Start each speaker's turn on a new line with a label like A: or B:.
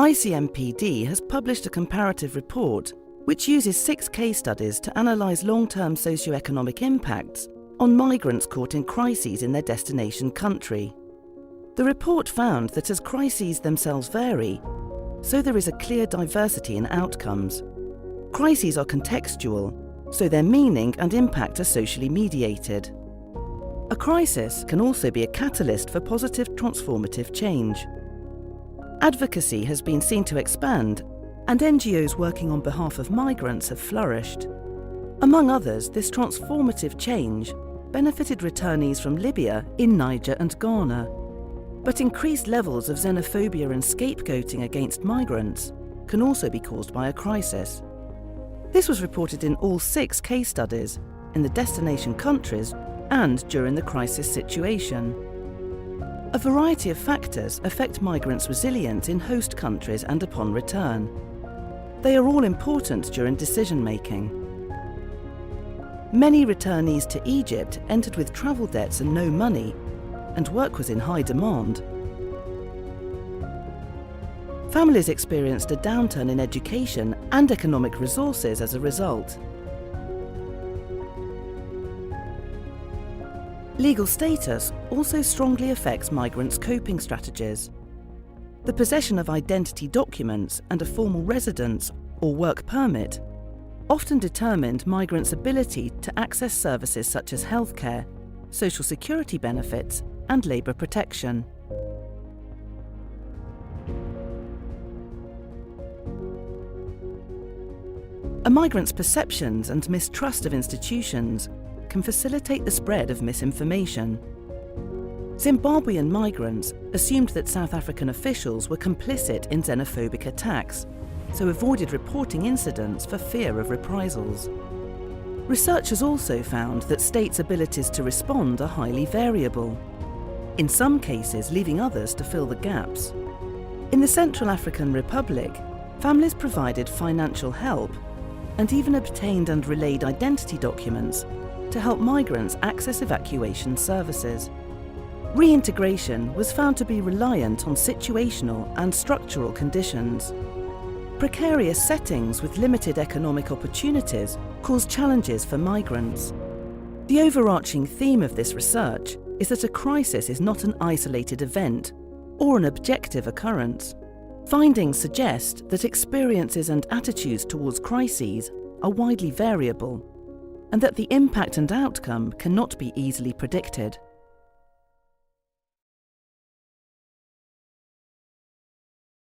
A: ICMPD has published a comparative report which uses 6 case studies to analyse long-term socio-economic impacts on migrants caught in crises in their destination country. The report found that as crises themselves vary, so there is a clear diversity in outcomes. Crises are contextual, so their meaning and impact are socially mediated. A crisis can also be a catalyst for positive transformative change. Advocacy has been seen to expand, and NGOs working on behalf of migrants have flourished. Among others, this transformative change benefited returnees from Libya in Niger and Ghana. But increased levels of xenophobia and scapegoating against migrants can also be caused by a crisis. This was reported in all 6 case studies, in the destination countries and during the crisis situation. A variety of factors affect migrants' resilience in host countries and upon return. They are all important during decision-making. Many returnees to Egypt entered with travel debts and no money, and work was in high demand. Families experienced a downturn in education and economic resources as a result. Legal status also strongly affects migrants' coping strategies. The possession of identity documents and a formal residence or work permit often determined migrants' ability to access services such as healthcare, social security benefits, and labour protection. A migrant's perceptions and mistrust of institutions can facilitate the spread of misinformation. Zimbabwean migrants assumed that South African officials were complicit in xenophobic attacks, so avoided reporting incidents for fear of reprisals. Researchers also found that states' abilities to respond are highly variable, in some cases leaving others to fill the gaps. In the Central African Republic, families provided financial help and even obtained and relayed identity documents to help migrants access evacuation services. Reintegration was found to be reliant on situational and structural conditions. Precarious settings with limited economic opportunities cause challenges for migrants. The overarching theme of this research is that a crisis is not an isolated event or an objective occurrence. Findings suggest that experiences and attitudes towards crises are widely variable, and that the impact and outcome cannot be easily predicted.